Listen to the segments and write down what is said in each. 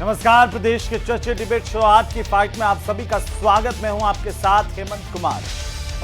नमस्कार, प्रदेश के चर्चित डिबेट शो आज की फाइट में आप सभी का स्वागत। मैं हूं आपके साथ हेमंत कुमार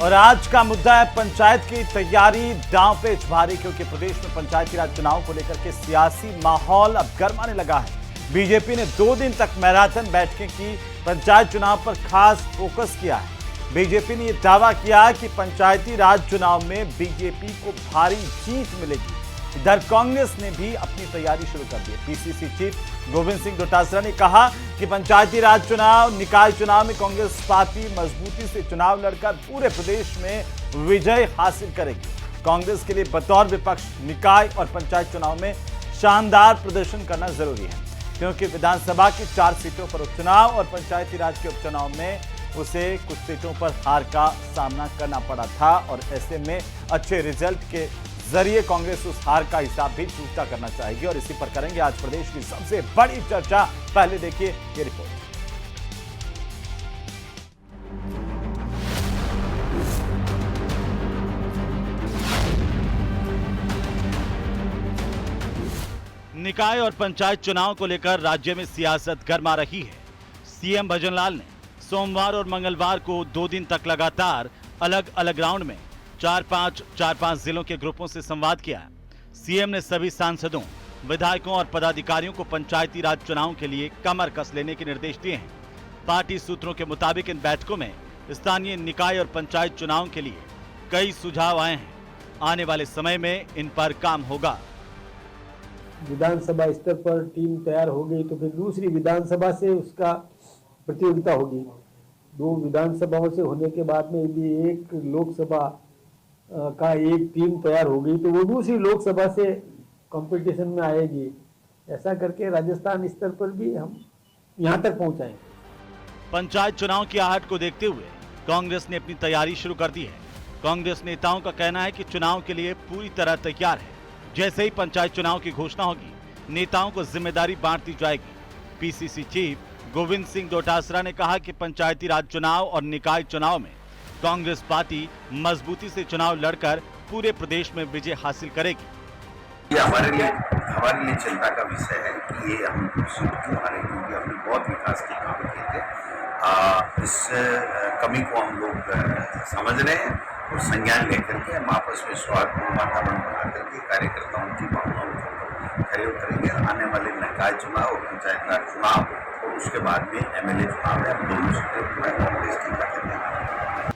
और आज का मुद्दा है पंचायत की तैयारी दांव पे भारी, क्योंकि प्रदेश में पंचायती राज चुनाव को लेकर के सियासी माहौल अब गरमाने लगा है। बीजेपी ने 2 दिन तक मैराथन बैठकें की, पंचायत चुनाव पर खास फोकस किया है। बीजेपी ने यह दावा किया कि पंचायती राज चुनाव में बीजेपी को भारी जीत मिलेगी। इधर कांग्रेस ने भी अपनी तैयारी शुरू कर दी है। पीसीसी चीफ गोविंद सिंह डोटासरा ने कहा कि पंचायती राज चुनाव, निकाय चुनाव में कांग्रेस पार्टी मजबूती से चुनाव लड़कर पूरे प्रदेश में विजय हासिल करेगी। कांग्रेस के लिए बतौर विपक्ष निकाय और पंचायत चुनाव में शानदार प्रदर्शन करना जरूरी है, क्योंकि विधानसभा की 4 सीटों पर उपचुनाव और पंचायती राज के उपचुनाव में उसे कुछ सीटों पर हार का सामना करना पड़ा था और ऐसे में अच्छे रिजल्ट के जरिए कांग्रेस उस हार का हिसाब भी चूकता करना चाहेगी और इसी पर करेंगे आज प्रदेश की सबसे बड़ी चर्चा। पहले देखिए ये रिपोर्ट। निकाय और पंचायत चुनाव को लेकर राज्य में सियासत गर्मा रही है। सीएम भजनलाल ने सोमवार और मंगलवार को 2 दिन तक लगातार अलग अलग राउंड में 4-5 जिलों के ग्रुपों से संवाद किया। सीएम ने सभी सांसदों, विधायकों और पदाधिकारियों को पंचायती राज चुनाव के लिए कमर कस लेने के निर्देश दिए हैं। पार्टी सूत्रों के मुताबिक इन बैठकों में स्थानीय निकाय और पंचायत चुनाव के लिए कई सुझाव आए हैं। आने वाले समय में इन पर काम होगा। विधानसभा स्तर पर टीम तैयार हो गई तो फिर दूसरी विधानसभा से उसका प्रतियोगिता होगी। 2 विधानसभाओं से होने के बाद में यदि एक लोकसभा का एक टीम तैयार हो गई तो वो दूसरी लोकसभा से कंपटीशन में आएगी। ऐसा करके राजस्थान स्तर पर भी हम यहां तक पहुंचाएंगे। पंचायत चुनाव की आहट को देखते हुए कांग्रेस ने अपनी तैयारी शुरू कर दी है। कांग्रेस नेताओं का कहना है कि चुनाव के लिए पूरी तरह तैयार है। जैसे ही पंचायत चुनाव की घोषणा होगी, नेताओं को जिम्मेदारी बांट दी जाएगी। पीसीसी चीफ गोविंद सिंह डोटासरा ने कहा कि पंचायती राज चुनाव और निकाय चुनाव में कांग्रेस पार्टी मजबूती से चुनाव लड़कर पूरे प्रदेश में विजय हासिल करेगी। ये हमारे लिए चिंता का विषय है कि ये हम सीट क्यों हारे, क्योंकि हमने बहुत विकास के काम किए थे। इस कमी को हम लोग समझ रहे हैं और संज्ञान लेकर के हम आपस में सौहार्दपूर्ण वातावरण बना करके कार्यकर्ताओं की भावनाओं को खड़े उतरेंगे। आने वाले निकाय चुनाव और पंचायत राज चुनाव और उसके बाद में एमएलए चुनाव में हम दोनों सीटें कांग्रेस की करने जा रहे हैं।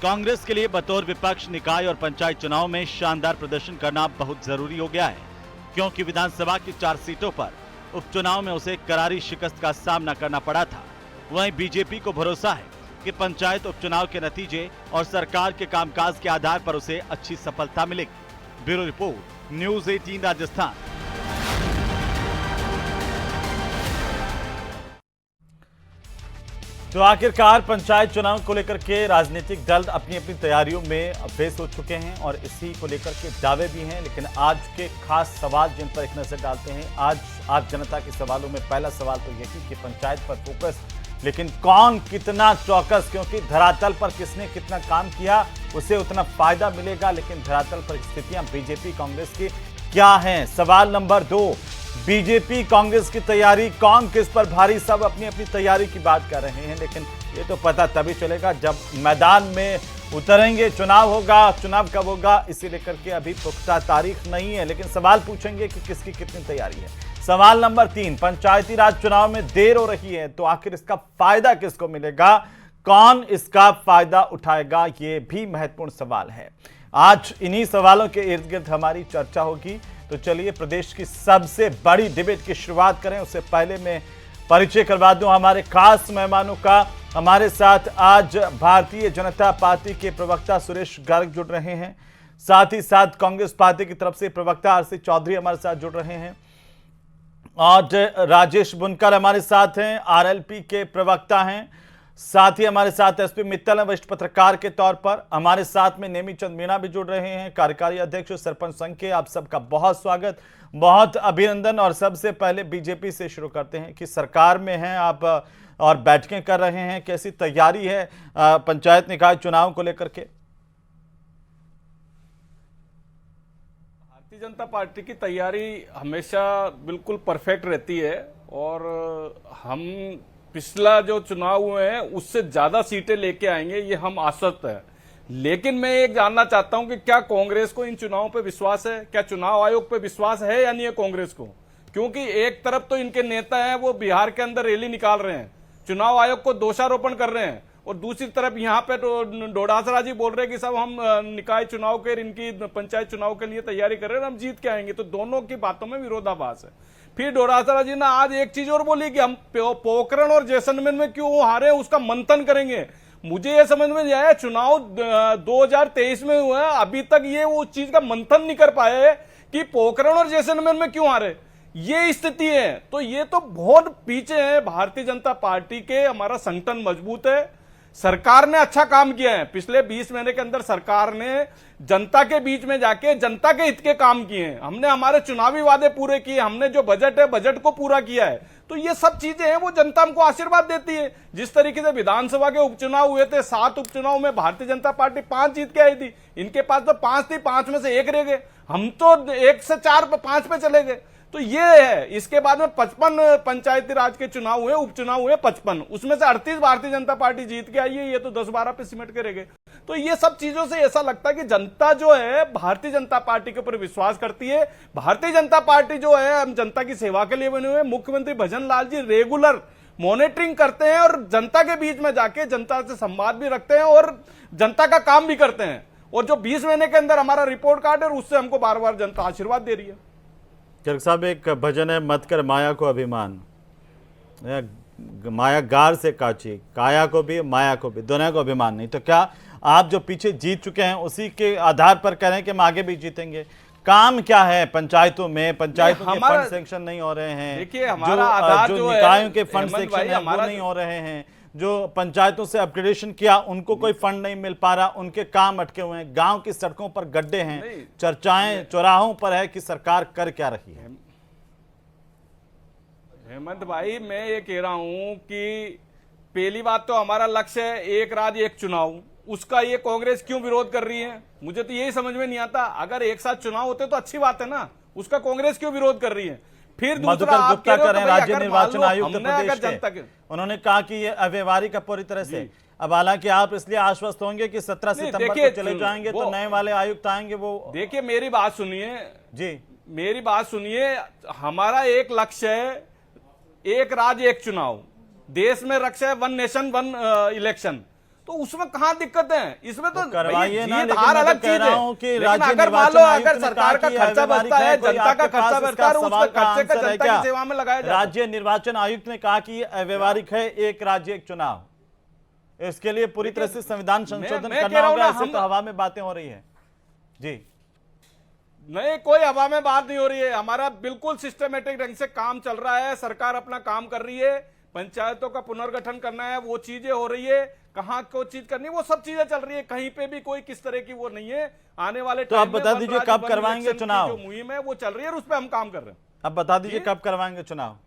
कांग्रेस के लिए बतौर विपक्ष निकाय और पंचायत चुनाव में शानदार प्रदर्शन करना बहुत जरूरी हो गया है, क्योंकि विधानसभा की 4 सीटों पर उपचुनाव में उसे करारी शिकस्त का सामना करना पड़ा था। वहीं बीजेपी को भरोसा है कि पंचायत उपचुनाव के नतीजे और सरकार के कामकाज के आधार पर उसे अच्छी सफलता मिलेगी। Bureau report, news 18 Rajasthan. तो आखिरकार पंचायत चुनाव को लेकर के राजनीतिक दल अपनी अपनी तैयारियों में फेस हो चुके हैं और इसी को लेकर के दावे भी हैं। लेकिन आज के खास सवाल जिन पर एक नजर डालते हैं, आज आप जनता के सवालों में पहला सवाल तो यही कि पंचायत पर फोकस, लेकिन कौन कितना चौकस, क्योंकि धरातल पर किसने कितना काम किया उसे उतना फायदा मिलेगा। लेकिन धरातल पर स्थितियां बीजेपी कांग्रेस की क्या हैं? सवाल नंबर 2, बीजेपी कांग्रेस की तैयारी, कौन किस पर भारी, सब अपनी अपनी तैयारी की बात कर रहे हैं। लेकिन ये तो पता तभी चलेगा जब मैदान में उतरेंगे। चुनाव होगा, चुनाव कब होगा इसे लेकर के अभी पुख्ता तारीख नहीं है, लेकिन सवाल पूछेंगे कि किसकी कितनी तैयारी है। सवाल नंबर 3, पंचायती राज चुनाव में देर हो रही है तो आखिर इसका फायदा किसको मिलेगा, कौन इसका फायदा उठाएगा, ये भी महत्वपूर्ण सवाल है। आज इन्हीं सवालों के इर्द गिर्द हमारी चर्चा होगी। तो चलिए प्रदेश की सबसे बड़ी डिबेट की शुरुआत करें। उससे पहले मैं परिचय करवा दूं हमारे खास मेहमानों का। हमारे साथ आज भारतीय जनता पार्टी के प्रवक्ता सुरेश गर्ग जुड़ रहे हैं, साथ ही साथ कांग्रेस पार्टी की तरफ से प्रवक्ता आरसी चौधरी हमारे साथ जुड़ रहे हैं और राजेश बुनकर हमारे साथ हैं, आरएलपी के प्रवक्ता हैं। साथ ही हमारे साथ एसपी मित्तल हैं, वरिष्ठ पत्रकार के तौर पर। हमारे साथ में नेमी चंद मीणा भी जुड़ रहे हैं, कार्यकारी अध्यक्ष सरपंच संघ के। आप सबका बहुत स्वागत, बहुत अभिनंदन। और सबसे पहले बीजेपी से शुरू करते हैं कि सरकार में हैं आप और बैठकें कर रहे हैं, कैसी तैयारी है पंचायत निकाय चुनाव को लेकर के? भारतीय जनता पार्टी की तैयारी हमेशा बिल्कुल परफेक्ट रहती है और हम पिछला जो चुनाव हुए हैं उससे ज्यादा सीटें लेके आएंगे, ये हम आश्वस्त है। लेकिन मैं एक जानना चाहता हूं कि क्या कांग्रेस को इन चुनावों पे विश्वास है, क्या चुनाव आयोग पे विश्वास है या नहीं है कांग्रेस को? क्योंकि एक तरफ तो इनके नेता हैं वो बिहार के अंदर रैली निकाल रहे हैं, चुनाव आयोग को दोषारोपण कर रहे हैं, और दूसरी तरफ यहाँ पे तो डोडासरा जी बोल रहे हैं कि सब हम निकाय चुनाव के, इनकी पंचायत चुनाव के लिए तैयारी कर रहे हैं, हम जीत के आएंगे। तो दोनों की बातों में विरोधाभास है। फिर डोडासरा जी ने आज एक चीज और बोली कि हम पोखरण और जैसलमेर में क्यों हारे उसका मंथन करेंगे। मुझे ये समझ में नहीं आया, चुनाव 2023 में हुआ है, अभी तक ये उस चीज का मंथन नहीं कर पाए कि पोखरण और जैसलमेर में क्यों हारे। ये स्थिति है, तो ये तो बहुत पीछे है भारतीय जनता पार्टी के। हमारा संगठन मजबूत है, सरकार ने अच्छा काम किया है। पिछले 20 महीने के अंदर सरकार ने जनता के बीच में जाके जनता के हित के काम किए हैं। हमने हमारे चुनावी वादे पूरे किए, हमने जो बजट है बजट को पूरा किया है। तो ये सब चीजें हैं, वो जनता हमको आशीर्वाद देती है। जिस तरीके से विधानसभा के उपचुनाव हुए थे, 7 उपचुनाव में भारतीय जनता पार्टी 5 जीत के आई थी, इनके पास तो 5 थी, 5 में से 1 रह गए, हम तो 1 से 4 पे 5 पे चले गए। तो ये है। इसके बाद में 55 पंचायती राज के चुनाव हुए, उपचुनाव हुए 55, उसमें से 38 भारतीय जनता पार्टी जीत के आई है, ये तो 10-12 पे सिमट के रह गए। तो ये सब चीजों से ऐसा लगता है कि जनता जो है भारतीय जनता पार्टी के ऊपर विश्वास करती है। भारतीय जनता पार्टी जो है, हम जनता की सेवा के लिए बने हुए हैं। मुख्यमंत्री भजन लाल जी रेगुलर मॉनिटरिंग करते हैं और जनता के बीच में जाके जनता से संवाद भी रखते हैं और जनता का काम भी करते हैं। और जो 20 महीने के अंदर हमारा रिपोर्ट कार्ड है, उससे हमको बार बार जनता आशीर्वाद दे रही है। गर्ग साहब, एक भजन है, मत कर माया को अभिमान, माया गार से काची, काया को भी माया को भी, दोनों को अभिमान नहीं। तो क्या आप जो पीछे जीत चुके हैं उसी के आधार पर कह रहे हैं कि हम आगे भी जीतेंगे? काम क्या है पंचायतों में? पंचायतों के फंड सेंक्शन नहीं हो रहे हैं। देखिए, हमारा आधार जो निकायों के फंड सेंक्शन है वो नहीं हो रहे हैं। जो पंचायतों से अपग्रेडेशन किया उनको कोई फंड नहीं मिल पा रहा, उनके काम अटके हुए हैं। गांव की सड़कों पर गड्ढे हैं, चर्चाएं चौराहों पर है कि सरकार कर क्या रही है। हेमंत भाई, मैं ये कह रहा हूं कि पहली बात तो हमारा लक्ष्य है एक राज्य एक चुनाव, उसका ये कांग्रेस क्यों विरोध कर रही है, मुझे तो यही समझ में नहीं आता। अगर एक साथ चुनाव होते तो अच्छी बात है ना, उसका कांग्रेस क्यों विरोध कर रही है? फिर दूसरा आप कह रहे हो राज्य निर्वाचन आयुक्त प्रदेश के, उन्होंने कहा कि ये अव्यवहारिक है पूरी तरह से। अब हालांकि आप इसलिए आश्वस्त होंगे कि 17 सितंबर को चले जाएंगे तो नए वाले आयुक्त आएंगे। वो देखिए, मेरी बात सुनिए जी, मेरी बात सुनिए। हमारा एक लक्ष्य है एक राज्य एक चुनाव, देश में लक्ष्य है 1 नेशन 1 इलेक्शन। तो उसमें कहां दिक्कत है? इसमें तो करवाइए ना, लेकिन हार अलग चीज है। लेकिन अगर मान लो अगर सरकार का खर्चा बढ़ता है, जनता का खर्चा बढ़ता है, उसका खर्चे का जनता की सेवा में लगाया जाए। राज्य निर्वाचन आयुक्त ने कहा कि ये अव्यवहारिक है, एक राज्य एक चुनाव। इसके लिए पूरी तरह से संविधान संशोधन करना होगा। ऐसे तो हवा में बातें हो रही है। जी नहीं, कोई हवा में बात नहीं हो रही है। हमारा बिल्कुल सिस्टमेटिक ढंग से काम चल रहा है, सरकार अपना काम कर रही है। पंचायतों का पुनर्गठन करना है, वो चीजें हो रही है। कहाँ को चीज करनी है, वो सब चीजें चल रही है। कहीं पे भी कोई किस तरह की वो नहीं है। आने वाले तो आप बता दीजिए कब करवाएंगे चुनाव? जो मुहिम है वो चल रही है और उस पर हम काम कर रहे हैं। अब बता दीजिए कब करवाएंगे चुनाव?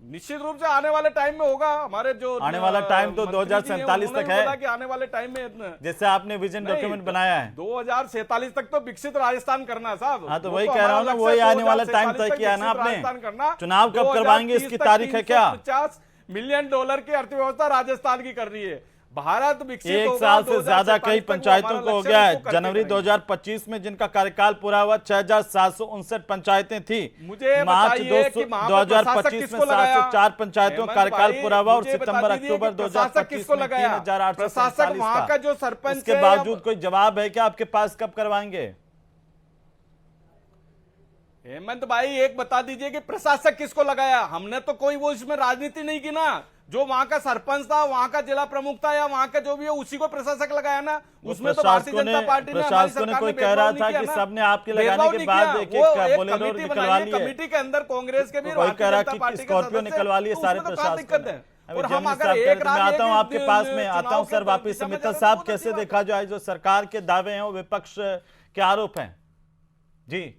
निश्चित रूप से आने वाले टाइम में होगा। हमारे जो आने वाला टाइम तो 2047 तक है कि आने वाले टाइम में, जैसे आपने विजन डॉक्यूमेंट बनाया है 2047 तक तो विकसित राजस्थान करना है साहब। हाँ, तो वही कह रहा हूँ ना, वही आने वाला टाइम तय किया ना आपने। चुनाव कब करवाएंगे, इसकी तारीख है क्या? $50 मिलियन की अर्थव्यवस्था राजस्थान की कर रही है। भारत विकसित एक साल से ज्यादा कई पंचायतों को हो गया है। जनवरी 2025 में जिनका कार्यकाल पूरा हुआ 6759 पंचायतें थी। मुझे मार्च 2025 में 704 पंचायतों का कार्यकाल पूरा हुआ और सितंबर अक्टूबर 2025 में 3847 प्रशासक वहां का जो सरपंच के बावजूद कोई जवाब है क्या आपके पास? कब करवाएंगे? हेमंत भाई, एक बता दीजिए कि प्रशासक किसको लगाया? हमने तो कोई वो इसमें राजनीति नहीं की ना। जो वहां का सरपंच था, वहां का जिला प्रमुख था या वहां का जो भी है, उसी को प्रशासक लगाया ना। उसमें तो भारतीय जनता पार्टी ने, हमारी सरकार कोई कह रहा था कि सबने आपके लगाने के बाद एक बोलेरो निकलवा ली है। कमेटी के अंदर कांग्रेस के भी, कोई कह रहा कि स्कॉर्पियो निकलवा लिए सारे प्रशासन। और हम अगर एक आता हूं आपके पास में, आता हूं सर वापिस। मित्तल साहब, कैसे देखा जाए जो सरकार के दावे हैं, वो विपक्ष के आरोप हैं? जी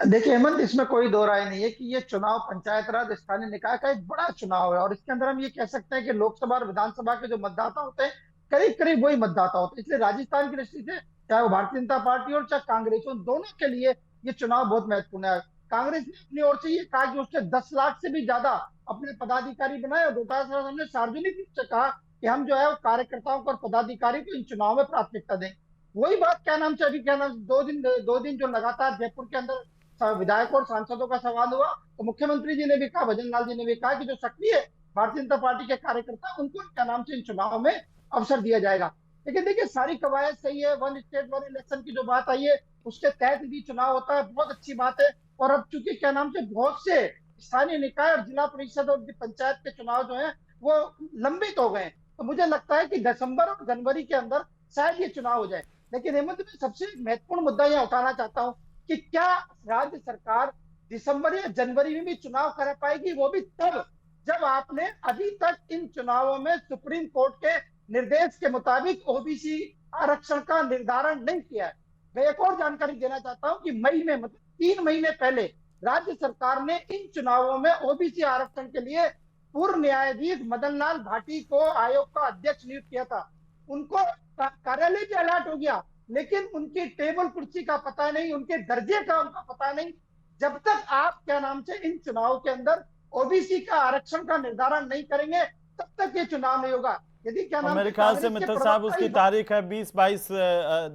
देखिए हेमंत, इसमें कोई दो राय नहीं है कि ये चुनाव पंचायत राज स्थानीय निकाय का एक बड़ा चुनाव है और इसके अंदर हम ये कह सकते हैं कि लोकसभा और विधानसभा के जो मतदाता होते हैं करीब करीब वही मतदाता होते हैं। इसलिए राजस्थान की दृष्टि से चाहे वो भारतीय जनता पार्टी और चाहे कांग्रेस हो, दोनों के लिए ये चुनाव बहुत महत्वपूर्ण है। कांग्रेस ने अपनी ओर से ये कहा कि उसने 10 लाख से भी ज्यादा अपने पदाधिकारी बनाए और डोटासरा साहब हमने सार्वजनिक रूप से कहा कि हम जो है वो कार्यकर्ताओं को और पदाधिकारी को इन चुनाव में प्राथमिकता दें। वही बात क्या नाम से अभी क्या नाम 2 दिन जो लगातार जयपुर के अंदर विधायकों और सांसदों का सवाल हुआ, तो मुख्यमंत्री जी ने भी कहा, भजन लाल जी ने भी कहा कि जो सक्रिय भारतीय जनता पार्टी के कार्यकर्ता उनको क्या नाम से इन चुनाव में अवसर दिया जाएगा। लेकिन देखिए सारी कवायद सही है, वन स्टेट वन इलेक्शन की जो बात आई है उसके तहत भी चुनाव होता है, बहुत अच्छी बात है। और अब चूंकि क्या नाम से बहुत से स्थानीय निकाय और जिला परिषद और पंचायत के चुनाव जो है वो लंबित हो गए, तो मुझे लगता है कि दिसंबर और जनवरी के अंदर शायद ये चुनाव हो जाए। लेकिन हेमंत में सबसे महत्वपूर्ण मुद्दा यह उठाना चाहता हूं कि क्या राज्य सरकार दिसंबर या जनवरी में भी चुनाव कर पाएगी, वो भी तब जब आपने अभी तक इन चुनावों में सुप्रीम कोर्ट के निर्देश के मुताबिक ओबीसी आरक्षण का निर्धारण नहीं किया है। मैं एक और जानकारी देना चाहता हूं कि मई में मतलब 3 महीने पहले राज्य सरकार ने इन चुनावों में ओबीसी आरक्षण के लिए पूर्व न्यायाधीश मदन लाल भाटी को आयोग का अध्यक्ष नियुक्त किया था। उनको कार्यालय भी अलर्ट हो गया, लेकिन उनकी टेबल कुर्सी का पता नहीं, उनके दर्जे का उनका पता नहीं। जब तक आप क्या नाम से इन चुनाव के अंदर ओबीसी का आरक्षण का निर्धारण नहीं करेंगे तब तक ये चुनाव नहीं होगा। यदि क्या नाम मेरे ख्याल से मित्तल साहब उसकी तारीख है 20-22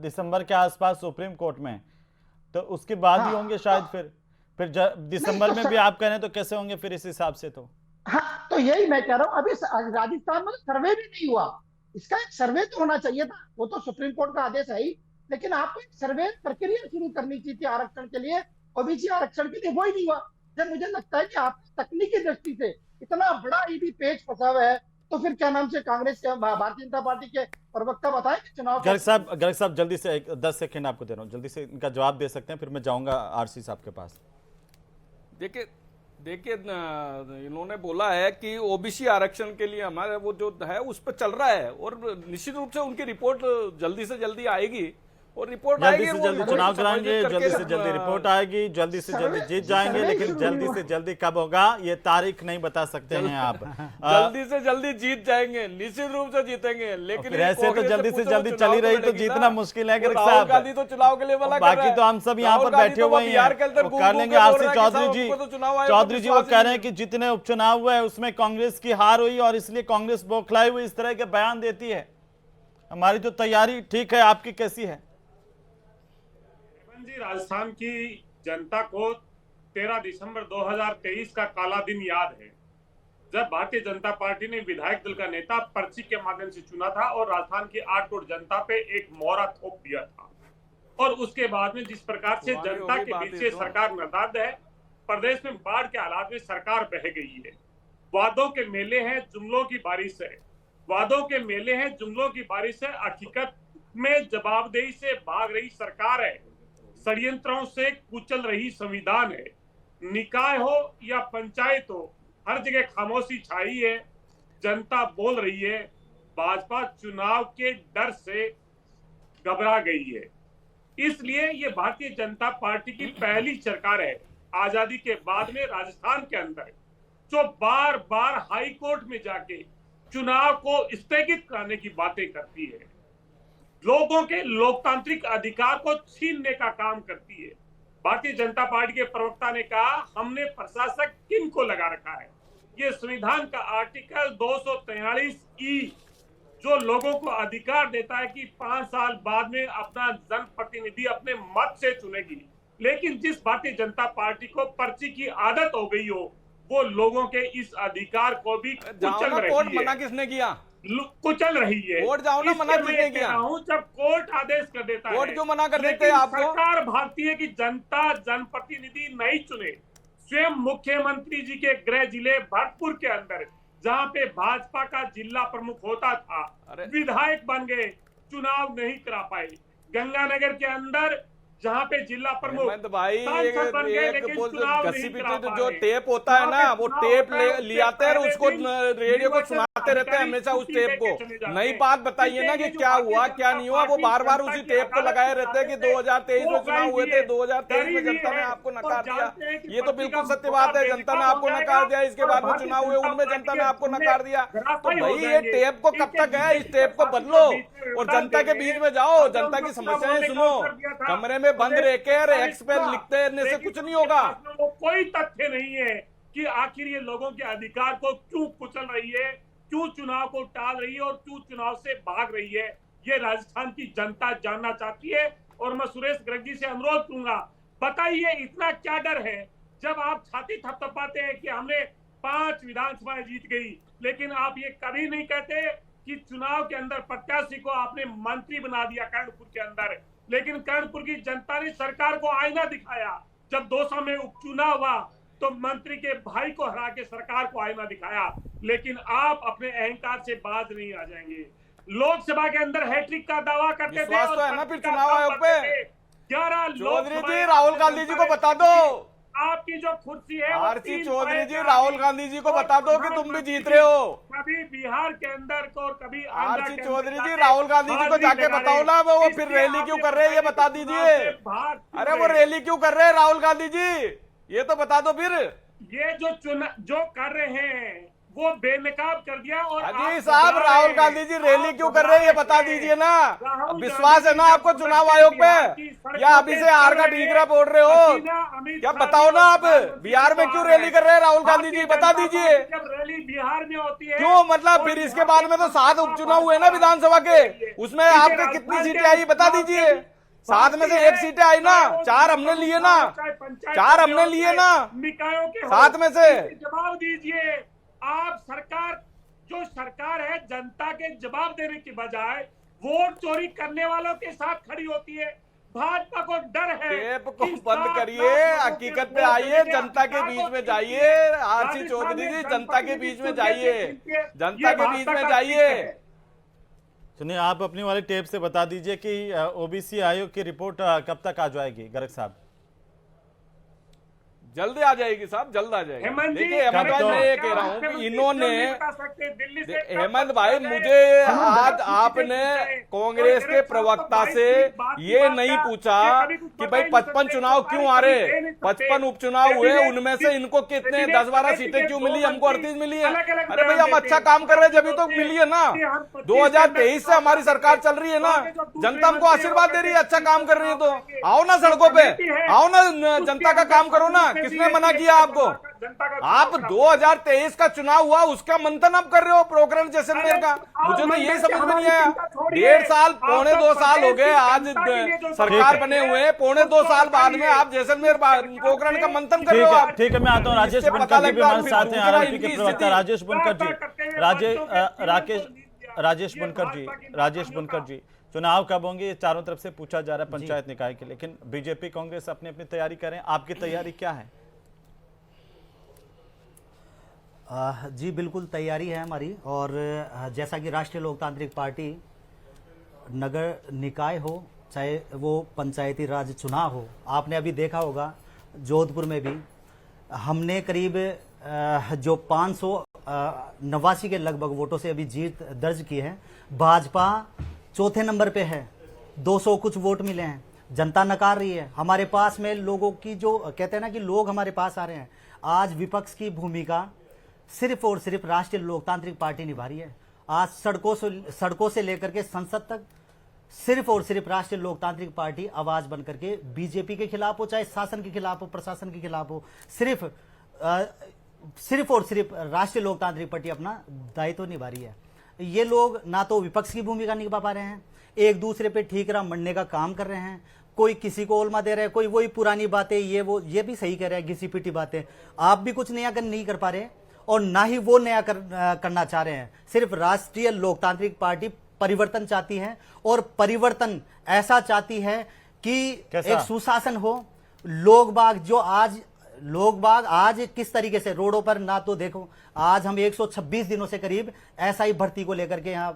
दिसंबर के आसपास सुप्रीम कोर्ट में, तो उसके बाद ही होंगे शायद। फिर दिसंबर में भी आप कह रहे हैं तो कैसे होंगे फिर इस हिसाब से? तो हाँ, तो यही मैं कह रहा हूँ, अभी राजस्थान में सर्वे भी नहीं हुआ, इसका एक सर्वे तो होना चाहिए था। वो तो सुप्रीम कोर्ट का आदेश है ही, लेकिन आपको एक सर्वे प्रक्रिया शुरू करनी चाहिए थी आरक्षण के लिए, ओबीसी आरक्षण के लिए, वो ही नहीं हुआ। जब मुझे लगता है कि आप तकनीकी दृष्टि से इतना बड़ा ईडी पेच फंसा हुआ है, तो फिर क्या नाम से कांग्रेस के भारतीय जनता पार्टी के प्रवक्ता बताएं कि चुनाव गर्ग साहब जल्दी से 10 सेकंड आपको दे रहा हूं, जल्दी से इनका जवाब दे सकते हैं, फिर मैं जाऊंगा आरसी साहब के पास। देखिए इन्होंने बोला है कि ओबीसी आरक्षण के लिए हमारे वो जो है उस पर चल रहा है और निश्चित रूप से उनकी रिपोर्ट जल्दी से जल्दी आएगी और रिपोर्ट जल्दी से जल्दी चुनाव कराएंगे, जल्दी से जल्दी रिपोर्ट आएगी, जल्दी से जल्दी जीत जाएंगे। लेकिन जल्दी से जल्दी कब होगा ये तारीख नहीं बता सकते हैं आप। जल्दी से जल्दी जीत जाएंगे, निश्चित रूप से जीतेंगे, लेकिन ऐसे तो जल्दी से जल्दी चली रही तो जीतना मुश्किल है। राहुल गांधी तो चुनाव के लिए बोला, बाकी तो हम सब यहाँ पर बैठे हुए हैं, कर लेंगे। आरसी चौधरी जी वो कह रहे हैं कि जितने उपचुनाव हुए उसमें कांग्रेस की हार हुई और इसलिए कांग्रेस बौखलाई हुई, इस तरह के बयान देती है। हमारी तो तैयारी ठीक है, आपकी कैसी है? राजस्थान की जनता को 13 दिसंबर 2023 का काला दिन याद है, जब भारतीय जनता पार्टी ने विधायक दल का नेता पर्ची के माध्यम से चुना था और राजस्थान की 8 करोड़ जनता पे एक मोहरा थोप दिया था। और उसके बाद में जिस प्रकार से जनता के बीच से सरकार नादाद है, प्रदेश में बाढ़ के हालात में सरकार बह गई है। वादों के मेले हैं, जुमलों की बारिश है। वादों के मेले हैं, जुमलों की बारिश है। हकीकत में जवाबदेही से भाग रही सरकार है, षड्यंत्रों से कुचल रही संविधान है। निकाय हो या पंचायत हो, हर जगह खामोशी छाई है। जनता बोल रही है, भाजपा चुनाव के डर से घबरा गई है। इसलिए ये भारतीय जनता पार्टी की पहली सरकार है आजादी के बाद में राजस्थान के अंदर जो बार बार हाई कोर्ट में जाके चुनाव को स्थगित कराने की बातें करती है, लोगों के लोकतांत्रिक अधिकार को छीनने का काम करती है। भारतीय जनता पार्टी के प्रवक्ता ने कहा, हमने प्रशासक किन को लगा रखा है। ये संविधान का आर्टिकल 243 जो लोगों को अधिकार देता है कि 5 साल बाद में अपना जनप्रतिनिधि अपने मत से चुनेगी। लेकिन जिस भारतीय जनता पार्टी को पर्ची की आदत हो गई हो, वो लोगों के इस अधिकार को भी कुचल रही है। मना किसने किया? कुचल रही है। कोर्ट जाओ ना, मना किसने किया? जब कोर्ट आदेश कर देता है, कोर्ट क्यों मना कर देते हैं आपको? सरकार भागती है कि जनता जनप्रतिनिधि नहीं चुने। स्वयं मुख्यमंत्री जी के गृह जिले भरतपुर के अंदर, जहां पे भाजपा का जिला प्रमुख होता था, विधायक बन गए, चुनाव नहीं करा पाए। गंगानगर के अंदर जहां पे जिला प्रमुख भाई एक जो टेप होता है ना, वो टेप ले आते हैं, उसको रेडियो को सुनाते रहते हैं हमेशा उस टेप को। नई बात बताइए ना कि क्या हुआ क्या नहीं हुआ। वो बार बार उसी टेप को लगाए रहते हैं कि 2023 में चुनाव हुए थे, 2023 में जनता ने आपको नकार दिया। ये तो बिल्कुल सत्य बात है, जनता ने आपको नकार दिया। इसके बाद में चुनाव हुए, उनमें जनता ने आपको नकार दिया। तो भाई ये टेप को कब तक है, इस टेप को बदलो और जनता के बीच में जाओ, जनता की समस्याएं सुनो। कमरे में बंद रहकर एक्स पे लिखने से कुछ नहीं होगा। वो कोई तथ्य नहीं है कि आखिर ये लोगों के अधिकार को क्यों कुचल रही है, क्यों चुनाव को टाल रही है और क्यों चुनाव से भाग रही है। ये राजस्थान की जनता जानना चाहती है और मैं सुरेश गर्ग जी से अनुरोध करूंगा, बताइए इतना क्या डर है जब आप छाती थपथपाते हैं कि हमने 5 विधानसभाएं जीत गई, लेकिन आप ये कभी नहीं कहते कि चुनाव के अंदर प्रत्याशी को आपने मंत्री बना दिया कर्णपुर के अंदर, लेकिन कर्णपुर की जनता ने सरकार को आईना दिखाया। जब 200 में उपचुनाव हुआ तो मंत्री के भाई को हरा के सरकार को आईना दिखाया, लेकिन आप अपने अहंकार से बाज नहीं आ जाएंगे। लोकसभा के अंदर हैट्रिक का दावा करते थे विश्वास तो है ना फिर चुनाव आयोग पे। 11 चौधरी जी राहुल गांधी जी को बता दो, आपकी जो कुर्सी है आरसी चौधरी जी राहुल गांधी जी को बता दो कि तुम भी जीत रहे हो। कभी बिहार के अंदर को कभी आरसी चौधरी जी राहुल गांधी जी को जाके बताओ ना वो फिर रैली क्यों कर रहे हैं, ये बता दीजिए। अरे वो रैली क्यों कर रहे हैं राहुल गांधी जी, ये तो बता दो फिर। ये जो कर रहे हैं वो बेनकाब कर दिया। और अजी साहब राहुल गांधी जी रैली क्यों कर रहे हैं ये बता दीजिए ना। विश्वास है ना आपको चुनाव आयोग पे, या अभी से हार का ठीकरा बोल रहे हो? क्या बताओ ना आप बिहार में क्यों रैली कर रहे हैं राहुल गांधी जी, बता दीजिए। जब रैली बिहार में होती है क्यों, मतलब फिर इसके बाद में तो 7 उपचुनाव हुए ना विधानसभा के, उसमें आपके कितनी सीटें आई बता दीजिए। 7 में से 1 सीटें आई ना, 4 हमने लिए ना, 4 हमने लिए ना निकायों के 7 में से। जवाब दीजिए। आप जो सरकार है जनता के जवाब देने की बजाय वोट चोरी करने वालों के साथ खड़ी होती है। भाजपा को डर है। टेप को बंद करिए, हकीकत पे आइए, जनता के बीच में जाइए। आरसी चौधरी जी जनता के बीच में जाइए, जनता के बीच में जाइए। सुनिए, आप अपनी वाली टेप से बता दीजिए कि ओबीसी आयोग की रिपोर्ट कब तक आ जाएगी गर्ग साहब? जल्दी आ जाएगी साहब, जल्द आ जाएगी। देखिए हेमंत भाई, मैं ये कह रहा हूँ कि इन्होंने, हेमंत भाई मुझे आज आपने कांग्रेस के प्रवक्ता से ये नहीं पूछा कि भाई 55 चुनाव क्यों आ रहे, 55 उपचुनाव हुए उनमें से इनको कितने 10-12 सीटें क्यों मिली, हमको 38 मिली है। अरे भाई हम अच्छा काम कर रहे हैं जब तो मिली है ना। 2023 से हमारी सरकार चल रही है ना, जनता हमको आशीर्वाद दे रही है, अच्छा काम कर रही है, तो आओ ना सड़कों पे, आओ ना, जनता का काम करो ना। किसने मना किया आपको? आप 2023 का चुनाव हुआ उसका मंथन आप कर रहे हो प्रोग्राम जैसलमेर का, मुझे तो यही समझ में नहीं आया। 1.5 साल, 2.25 साल हो गए आज सरकार बने हुए, 2.25 साल बाद में आप जैसलमेर प्रोग्राम का मंथन कर रहे हो आप। ठीक है, मैं आता हूँ राजेश बुनकर जी भी हमारे साथ हैं, आरएलपी के प्रवक्ता राजेश बुनकर जी। राजेश बुनकर जी, चुनाव कब होंगे ये चारों तरफ से पूछा जा रहा है पंचायत निकाय के, लेकिन बीजेपी कांग्रेस अपनी अपनी तैयारी करें, आपकी तैयारी क्या है? जी बिल्कुल तैयारी है हमारी, और जैसा कि राष्ट्रीय लोकतांत्रिक पार्टी नगर निकाय हो चाहे वो पंचायती राज चुनाव हो, आपने अभी देखा होगा जोधपुर में भी हमने करीब जो 589 के लगभग वोटों से अभी जीत दर्ज की है। भाजपा चौथे नंबर पे है, 200 कुछ वोट मिले हैं, जनता नकार रही है। हमारे पास में लोगों की जो कहते हैं ना कि लोग हमारे पास आ रहे हैं, आज विपक्ष की भूमिका सिर्फ और सिर्फ राष्ट्रीय लोकतांत्रिक पार्टी निभा रही है। आज सड़कों से लेकर के संसद तक सिर्फ और सिर्फ राष्ट्रीय लोकतांत्रिक पार्टी आवाज बन करके बीजेपी के खिलाफ हो, चाहे शासन के खिलाफ हो, प्रशासन के खिलाफ हो, सिर्फ और सिर्फ राष्ट्रीय लोकतांत्रिक पार्टी अपना दायित्व निभा रही है। ये लोग ना तो विपक्ष की भूमिका निभा पा रहे हैं, एक दूसरे पे ठीकरा मरने का काम कर रहे हैं, कोई किसी को ओलमा दे रहा है, कोई वही पुरानी बातें, ये भी सही कह रहा है, घिसी पिटी बातें। आप भी कुछ नया नहीं कर पा रहे और ना ही वो नया करना चाह रहे हैं। सिर्फ राष्ट्रीय लोकतांत्रिक पार्टी परिवर्तन चाहती है, और परिवर्तन ऐसा चाहती है कि एक सुशासन हो। लोग बाग आज किस तरीके से रोडों पर, ना तो देखो आज हम 126 दिनों से करीब एसआई भर्ती को लेकर के यहाँ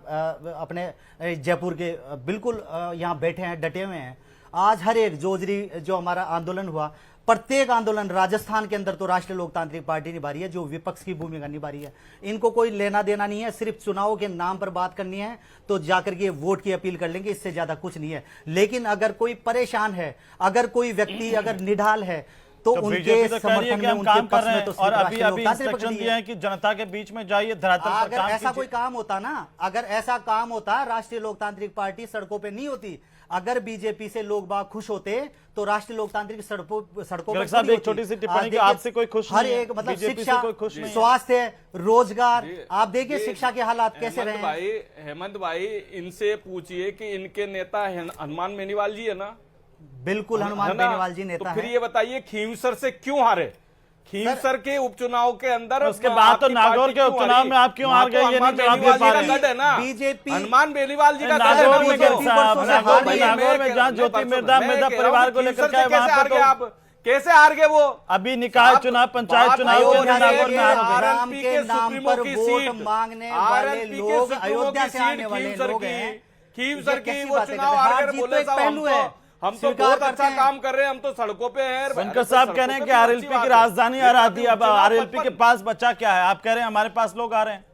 अपने जयपुर के बिल्कुल यहाँ बैठे हैं, डटे हुए हैं। आज हर एक जो हमारा आंदोलन हुआ, प्रत्येक आंदोलन राजस्थान के अंदर तो राष्ट्रीय लोकतांत्रिक पार्टी निभा रही है, जो विपक्ष की भूमिका निभा रही है। इनको कोई लेना देना नहीं है, सिर्फ चुनाव के नाम पर बात करनी है तो जाकर के वोट की अपील कर लेंगे, इससे ज्यादा कुछ नहीं है। लेकिन अगर कोई परेशान है, अगर कोई व्यक्ति अगर निढाल है, तो उनके समर्थन में, उनके पक्ष में तो और अभी इंस्ट्रक्शन दिया है कि जनता के बीच में जाइए, धरातल पर अगर ऐसा कोई काम होता ना, अगर ऐसा काम होता, राष्ट्रीय लोकतांत्रिक पार्टी सड़कों पे नहीं होती। अगर बीजेपी से लोग बाग खुश होते तो राष्ट्रीय लोकतांत्रिक सड़कों पर साहब, खड़ी एक छोटी होती। सी टिप्पणी कि देखिए, आपसे कोई खुश हर नहीं है, एक मतलब बीजेपी से शिक्षा, कोई खुश नहीं है। स्वास्थ्य, रोजगार, जी, आप देखिए जी, शिक्षा के हालात कैसे रहे हैं। हेमंत भाई इनसे पूछिए कि इनके नेता हनुमान बेनीवाल जी है ना, बिल्कुल है हनुमान ना? बेनीवाल जी तो नेता फिर हैं। ये बताइए खींवसर से क्यों हारे? खींवसर के उपचुनाव के अंदर उसके बाद तो आपकी नागौर पार्टी के क्यों उपचुनाव हारी? में आप क्यों हार गए, ये नहीं जवाब दे पा रहे हैं। गढ़ है ना, बीजेपी हनुमान बेनीवाल जी का गढ़ है नागौर ना में वो गढ़ तो। साहब, वर्षों से नागौर हार में रही है। नागौर में जहाँ ज्योति मिर्धा परिवार को लेकर के वहां पे तो आप कैसे हार गए? वो अभी निकाय चुनाव, पंचायत चुनाव के लिए नागौर में हार गए। राम के नाम पर वोट मांगने वाले लोग अयोध्या से आने वाले लोग हैं। खींवसर ये की कैसी वो बात है? चुनाव हार हार गए, जीत तो बोले एक साहब पहलू है, हम तो स्वीकार बहुत करते अच्छा हैं। काम कर रहे हैं, हम तो सड़कों पे हैं। बनकर साहब कह रहे हैं कि आरएलपी की राजधानी हरा दी, अब आरएलपी के पास बचा क्या है? आप कह रहे हैं हमारे पास लोग आ रहे हैं।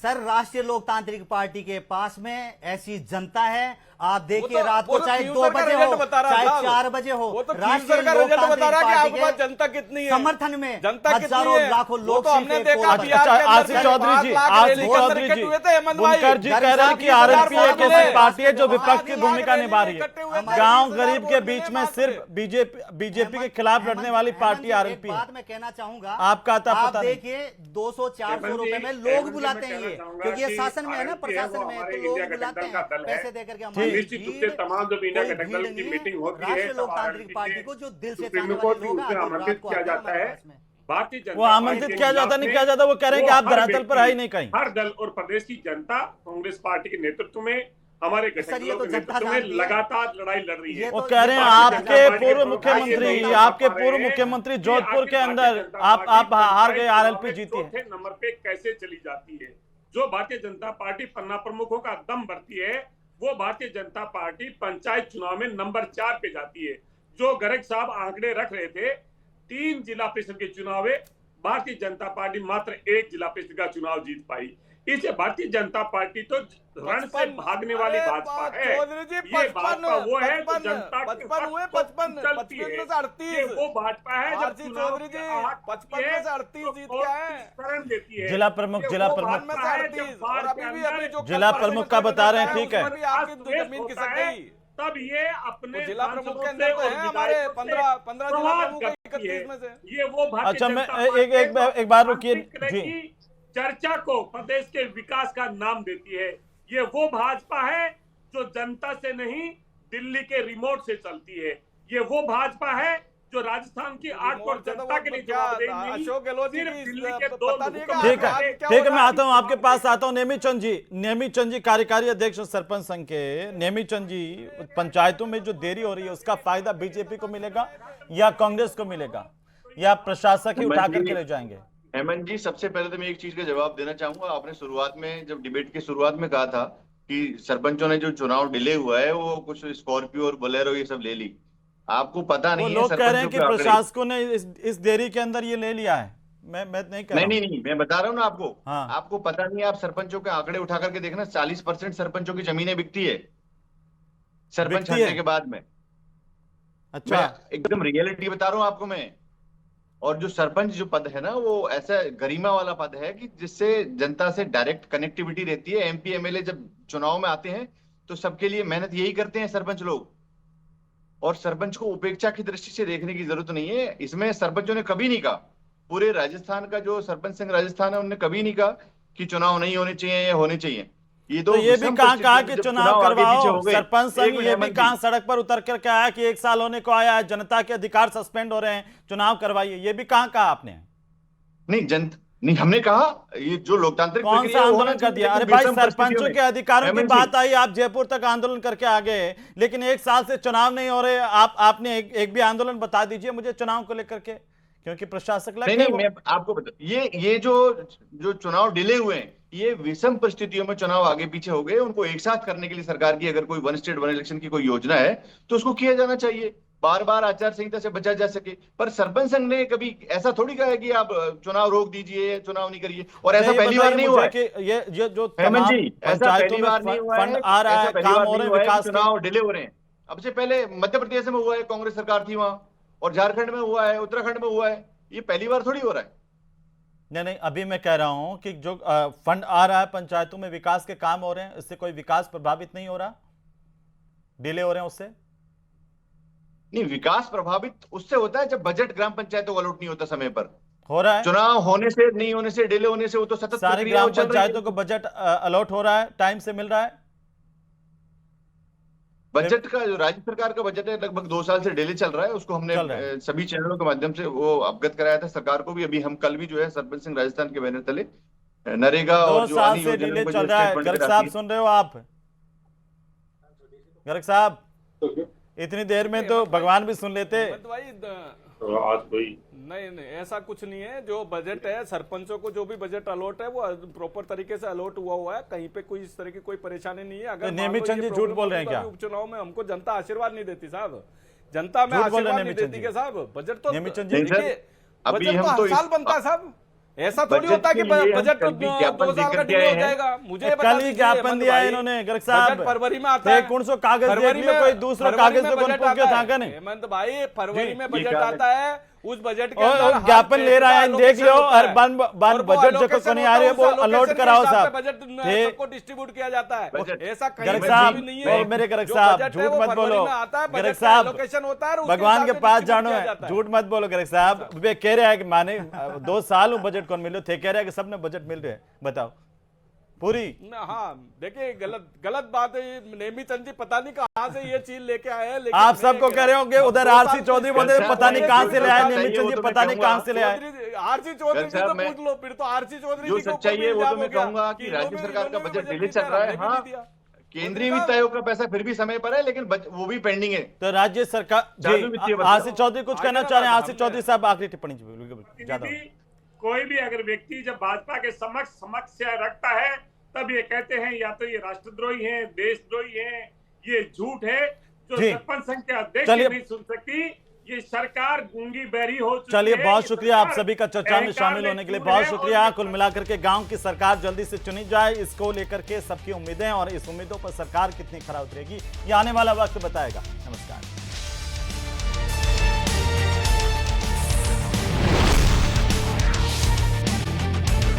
सर, राष्ट्रीय लोकतांत्रिक पार्टी के पास में ऐसी जनता है। आप देखिए वो तो- रात वो को तो चाहे खींवसर 2 का बजे रिजल्ट हो, बता रहा चाहे था। 4 बजे हो, वो तो राष्ट्रीय खींवसर का रिजल्ट बता रहा है कि लोकतांत्रिक आपके पास जनता कितनी है। समर्थन में जनता कितनी हजारों है? लाखों वो लोग तो हमने सिर्फ देखा एक बिहार अच्छा, के अंदर आसिफ चौधरी जी, 5 लाख आसिफ रैली के अंदर चौधरी इकट्ठे जी, हुए थे हेमंत भाई। बुनकर जी कह रहे हैं कि आरएलपी एक ऐसी पार्टी है जो विपक्ष की भूमिका निभा रही है। गांव गरीब के बीच में सिर्फ बीजेपी के खिलाफ लड़ने वाली पार्टी आरएलपी है। बात मैं कहना चाहूंगा, आपका आता आप पता नहीं। देखिए 200-400 रुपए में हेमंत लोग जी, बुलाते हैं मैं ये, कहना चाहूंगा क्योंकि ये कि शासन में है ना, RLP प्रशासन वो में है, हमारे तो लोग इंडिया बुलाते गठबंधन का हैं दल है। पैसे देकर के हमारी निश्चित रूप से तमाम जब इंडिया कोई गठबंधन भीड़ की नहीं मीटिंग है। होती है राष्ट्रीय तब लोकतांत्रिक RLP पार्टी के को जो दिल से सुप्रीम चाहने कोर्ट वाले भी लोग उसमें आज आमंत्रित रात को किया आते हैं जाता हमारे है। पास में। भारतीय जनता वो आमंत्रित पार्टी किया के जाता नहीं खिलाफ किया जाता, वो कह रहे हैं कि वो आप हर धरातल पर व्यक्ति, आई नहीं कहीं। हर दल और प्रदेश की जनता कांग्रेस पार्टी के नेतृत्व में, हमारे सर, ये गठबंधन तो के जनता नेतृत्व में जानती है। लगातार लड़ाई लड़ रही है। ये वो तो- कह रहे हैं भारतीय आपके जनता पार्टी पूर्व के मुख्यमंत्री, लोग आपके बता पूर्व रहे हैं मुख्यमंत्री कि जोधपुर के आखिर अंदर भारतीय जनता आप पार्टी हार गए, पंचायत आरएलपी चुनाव में जीती है। चौथे नंबर पे कैसे चली जाती है? जो भारतीय जनता पार्टी पन्ना प्रमुखों का दम भरती है, वो भारतीय जनता पार्टी पंचायत चुनाव में नंबर 4 पे जाती है। जो गर्ग साहब आंकड़े रख रहे थे, 3 जिला परिषद के चुनाव में भारतीय जनता पार्टी मात्र 1 जिला परिषद का चुनाव जीत पाई। इससे भारतीय जनता पार्टी तो रण से भागने वाली भाजपा है। चौधरी जी, ये भाजपा वो है जो जनता के 55 हुए, हक को 55 चलती है। में से 38। ये वो भाजपा है जो आरसी चुनाव चौधरी के जी, आग 55 में से 38 जीत के आए हैं। शरण देती है। जिला प्रमुख, ये जिला वो प्रमुख। भाजपा है जो और बाढ़ अभी के भी अंदर अभी जो जिला कल प्रमुख परसों का में बता रहे हैं, बताया, ठीक है। उसमें भी आपकी जमीन होता खिसक है, गई। तब ये अपने वो जिला प्रमुख के सांसदों अंदर से तो और है हमारे विधायकों से 15 जिला संवाद प्रमुख हैं, करती है। 31 में से। ये वो भारतीय अच्छा, मैं जनता पार्टी एक बार रुकिए आंतरिक तरह जी। की चर्चा को प्रदेश के विकास का नाम देती है। ये वो भाजपा है जो जनता से नहीं, दिल्ली के रिमोट से चलती है। ये वो भाजपा है जो राजस्थान की 8 करोड़ जनता के लिए जवाबदेही नहीं, अशोक गहलोत जी सिर्फ की दिल्ली के 2 पता नहीं भूकंप ठीक आए। है, ठीक है, मैं आता हूं आपके पास आता हूं। नेमी चंद जी कार्यकारी अध्यक्ष सरपंच संघ के। नेमी चंद जी, पंचायतों में जो देरी हो रही है उसका फायदा बीजेपी को मिलेगा या कांग्रेस को मिलेगा, या प्रशासक ही उठा करके ले जाएंगे? हेमंत जी, सबसे पहले तो मैं एक चीज का जवाब देना चाहूंगा। आपने शुरुआत में, जब डिबेट की शुरुआत में कहा था कि सरपंचों ने जो चुनाव डिले हुआ है वो कुछ स्कॉर्पियो और बोलेरो ये सब ले ली। आपको पता वो नहीं है लोग कह रहे हैं कि सरपंचों के आंकड़े। प्रशासकों ने इस देरी के अंदर ये ले लिया है। मैं नहीं कह रहा नहीं हूं। नहीं, मैं बता रहा हूँ ना आपको। हाँ। आपको पता नहीं है, आप सरपंचों के आंकड़े उठा करके देखना, 40% सरपंचों की जमीनें बिकती है सरपंच बिकती हटने है? के बाद में। अच्छा, मैं एकदम रियलिटी बता रहा हूँ आपको मैं। और जो सरपंच जो पद है ना, वो ऐसा गरिमा वाला पद है कि जिससे जनता से डायरेक्ट कनेक्टिविटी रहती है। एमपी एमएलए जब चुनाव में आते हैं तो सबके लिए मेहनत यही करते हैं सरपंच लोग। और सरपंच को उपेक्षा की दृष्टि से देखने की जरूरत नहीं है। इसमें सरपंचों ने कभी नहीं कहा, पूरे राजस्थान का जो सरपंच संघ राजस्थान है उन्होंने कभी नहीं कहा कि चुनाव नहीं होने चाहिए या होने चाहिए। तो ये भी कहा कि चुनाव करवाओ। सरपंच संघ ये भी कहा, सड़क सड़क पर उतर कर के आया कि 1 साल होने को आया है, जनता के अधिकार सस्पेंड हो रहे हैं, चुनाव करवाइए। ये भी कहा आपने? नहीं, हमने कहा ये जो लोकतांत्रिक कौन सा प्रक्रिया है, वो आंदोलन होना कर चाहिए, दिया? अरे लेकिन भाई, विषम सरपंचों परिस्थितियों के में। अधिकारों की हेमंत जी, बात आई, आप जयपुर तक आंदोलन करके आ गए, लेकिन 1 साल से चुनाव नहीं हो रहे। आपने एक भी आंदोलन बता दीजिए मुझे चुनाव को लेकर के, क्योंकि प्रशासक लग नहीं गए नहीं, वो। मैं आपको बता, ये जो चुनाव डिले हुए हैं, ये विषम परिस्थितियों में चुनाव आगे पीछे हो गए। उनको एक साथ करने के लिए सरकार की अगर कोई वन स्टेट वन इलेक्शन की कोई योजना है तो उसको किया जाना चाहिए, बार बार आचार संहिता से बचा जा सके। पर सरपंच संघ ने कभी ऐसा थोड़ी कहा है कि आप चुनाव रोक दीजिए, चुनाव नहीं करिए। और ऐसा पहली बार नहीं हुआ है कि ये जो हेमंत तमाम जी, ऐसा पंचायतों पहली में बार नहीं हुआ है, फंड आ रहा ऐसा है, पहली काम बार हो नहीं रहे हुआ हैं है कि विकास के। चुनाव डिले हो रहे हैं। अब से पहले मध्य प्रदेश में हुआ है, कांग्रेस सरकार थी वहां, और झारखंड में हुआ है, उत्तराखंड में हुआ है। ये पहली बार थोड़ी हो रहा है। नहीं, अभी मैं कह रहा हूं कि जो फंड आ रहा है पंचायतों में, विकास के काम हो रहे हैं, इससे कोई विकास प्रभावित नहीं हो रहा, डिले हो रहे हैं उससे? नहीं, विकास प्रभावित उससे होता है जब बजट ग्राम पंचायतों को अलॉट नहीं होता समय पर। हो रहा है चुनाव होने से, नहीं होने से, डिले होने से, वो तो सतत सारी प्रक्रिया ग्राम चल रही पंचायतों है। को बजट अलॉट हो रहा है, टाइम से मिल रहा है। बजट का जो राज्य सरकार का बजट है लगभग 2 साल से डिले चल रहा है, उसको हमने चल रहा है। सभी चैनलों के माध्यम से वो अवगत कराया था सरकार को भी। अभी हम कल भी जो है सरपंच सिंह राजस्थान के बैनर तले नरेगा 2 और जो साल अन्य से योजना डिले को चल जो रहा है। स्टेट फंड गर्ग से साहब राशि- सुन रहे हो आप? गर्ग साहब, इतनी देर में तो भगवान भी सुन लेते। हेमंत भाई तो आज कोई नहीं, ऐसा कुछ नहीं है। जो बजट है, सरपंचों को जो भी बजट अलॉट है वो प्रॉपर तरीके से अलॉट हुआ है, कहीं पे कोई इस तरह की कोई परेशानी नहीं है। अगर तो मान लो नेमित चंद ये जी झूठ प्रॉब्लम बोल रहे हैं होती तो क्या? अभी उपचुनाव में हमको जनता आशीर्वाद नहीं देती साहब, जनता में झूठ बोल रहे हैं आशीर्वाद नहीं नेमित चंद देती जी। क्या साहब? बजट तो नेमित चंद जी, नहीं सर, देखिए, अभी बजट हम तो तो हर इस- साल बनता है साहब, ऐसा थोड़ी बजट होता है कि के लिए हम बजट कल भी 2 ज्ञापन साल का लेकर के डिले आए हो हैं। जाएगा। मुझे बता कल ही दीजिए ज्ञापन हेमंत दिया है भाई, इन्होंने गर्ग साहब। बजट फरवरी में आता है। कौन सो कागज देख फरवरी लियो, में- कोई दूसरा फरवरी कागज में तो कौन बजट पूछ के आता था है। क्या नहीं? हेमंत भाई, फरवरी जी, में जी, बजट क्या आता है, उस बजट के और अंदर हर ज्ञापन स्टेट ले रहा है, का देख लियो, allocation और होता है। बन और वो बजट जो allocation को नहीं होता आ रही है उस वो allocation अलॉट के कराओ हिसाब से साहब। बजट ये सबको डिस्ट्रीब्यूट किया जाता है। बजट- ऐसा कहीं गर्ग पे साहब, भी नहीं और है। मेरे गर्ग जो साहब, बजट है झूठ वो मत फरवरी बोलो। में आता है, गर्ग बजट का साहब, allocation होता है और उसके भगवान हिसाब के से पास distribute जानो किया है, जाता है। झूठ मत बोलो गर्ग साहब। वे कह रहे हैं कि माने 2 साल बजट कौन मिलो थे, कह रहे हैं कि सबने बजट मिल रहे हैं, बताओ पूरी। हाँ, देखिए, गलत बात है। नेमी चंद जी पता नहीं कहाँ से ये चीज लेके आए हैं, लेकिन आप मैं सबको कह कह रहे होंगे उधर दो आरसी साल चौधरी से- बोले पता नहीं कहां से ले आए, चाहिए, नेमी चंद वो जी तो मैं पता नहीं कहां कहूंगा। से ले आए। आरसी चौधरी जी साहब, को मैं- पूछ लो, फिर तो आरसी चौधरी जो जी को सच्चाई है वो तो मैं इल्जाम हो कहूंगा गया कि कि राज्य इन्होंने- सरकार का इन्होंने बजट भी डिले नहीं चल रहा है। हमने भी हाँ, नहीं दिया। केंद्रीय मंत्री वित्त साहब, आयोग का पैसा फिर भी समय पर है, लेकिन वो भी पेंडिंग है। तो राज्य सरकार चालू जी, वित्तीय वर्ष आरसी चौधरी कुछ आगे कहना ना चाह रहे हैं? बात आरसी हमने- चौधरी साहब आखिरी टिप्पणी जी, बिल्कुल ज्यादा। प्रतिनिधि कोई भी अगर व्यक्ति जब भाजपा के समक्ष रखता है तब ये कहते हैं या तो ये राष्ट्रद्रोही हैं, देशद्रोही हैं, ये झूठ है। जो जी। सरपंच संघ के अध्यक्ष चलिए। नहीं सुन सकती, ये सरकार गूंगी बहरी हो चुकी चलिए, है। बहुत ये शुक्रिया आप सरकार सभी का चर्चा में अहंकार शामिल होने के लिए, चूर बहुत है और शुक्रिया। ये- कुल मिलाकर के गांव की सरकार जल्दी से चुनी जाए, इसको लेकर के सबकी उम्मीदें, और इस उम्मीदों पर सरकार कितनी खरा उतरेगी ये आने वाला वक्त बताएगा।